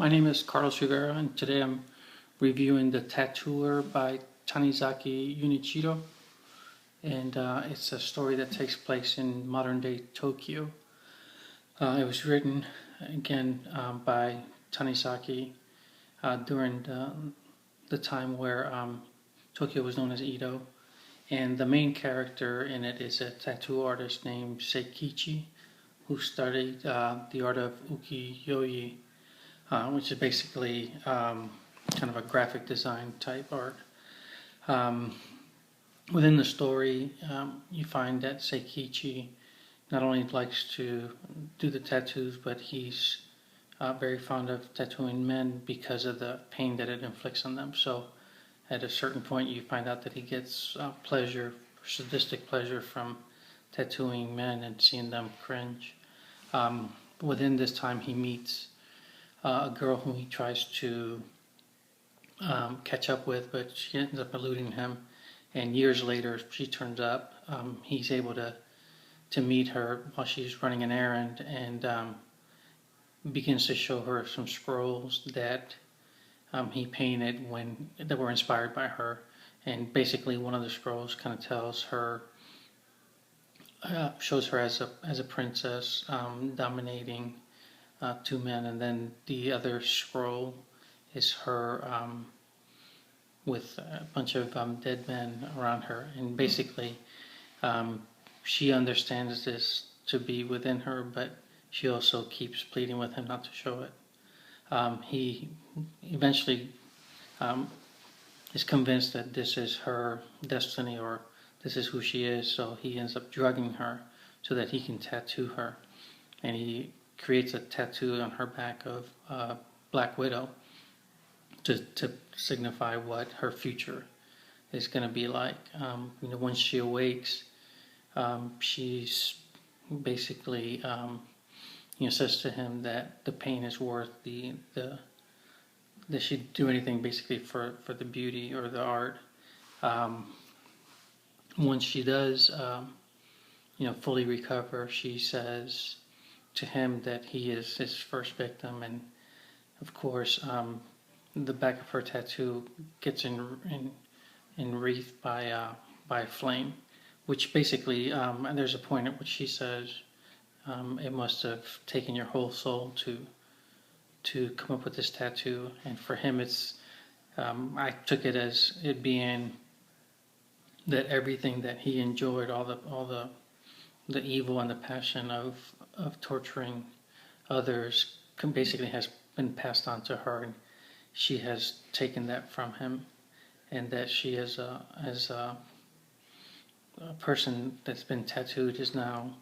My name is Carlos Rivera, and today I'm reviewing The Tattooer by Tanizaki Junichiro. And it's a story that takes place in modern day Tokyo. It was written again by Tanizaki during the time where Tokyo was known as Edo. And the main character in it is a tattoo artist named Seikichi, who studied the art of ukiyo-e, which is basically kind of a graphic design type art. Um, Within the story, you find that Seikichi not only likes to do the tattoos, but he's very fond of tattooing men because of the pain that it inflicts on them. So at a certain point, you find out that he gets pleasure, sadistic pleasure from tattooing men and seeing them cringe. Within this time, he meets a girl whom he tries to catch up with, but she ends up eluding him. And years later, she turns up. He's able to meet her while she's running an errand, and begins to show her some scrolls that he painted that were inspired by her. And basically, one of the scrolls kind of tells her, shows her as a princess dominating two men, and then the other scroll is her with a bunch of dead men around her, and basically she understands this to be within her, but she also keeps pleading with him not to show it. He eventually is convinced that this is her destiny, or this is who she is, so he ends up drugging her so that he can tattoo her, and he creates a tattoo on her back of Black Widow to signify what her future is going to be like. When she awakes, she's basically says to him that the pain is worth that she'd do anything basically for the beauty or the art. Once she does, fully recover, she says to him that he is his first victim, and of course, the back of her tattoo gets enwreathed by flame, which basically, and there's a point at which she says, it must have taken your whole soul to come up with this tattoo. And for him, it's I took it as it being that everything that he enjoyed, all the evil and the passion of torturing others, basically has been passed on to her, and she has taken that from him, and that she as a person that's been tattooed is now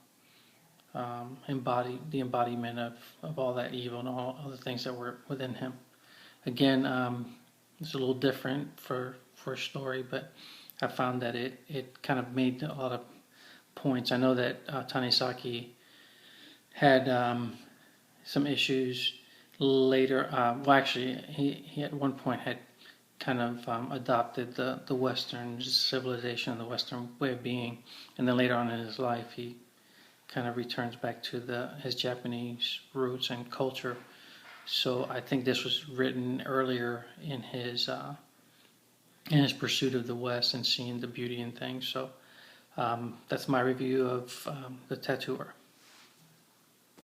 the embodiment of all that evil and all the things that were within him. Again, it's a little different for a story, but I found that it kind of made a lot of points. I know that Tanizaki had some issues later. Actually, he at one point had kind of adopted the Western civilization and the Western way of being, and then later on in his life, he kind of returns back to his Japanese roots and culture. So I think this was written earlier in his pursuit of the West and seeing the beauty in things. So that's my review of The Tattooer.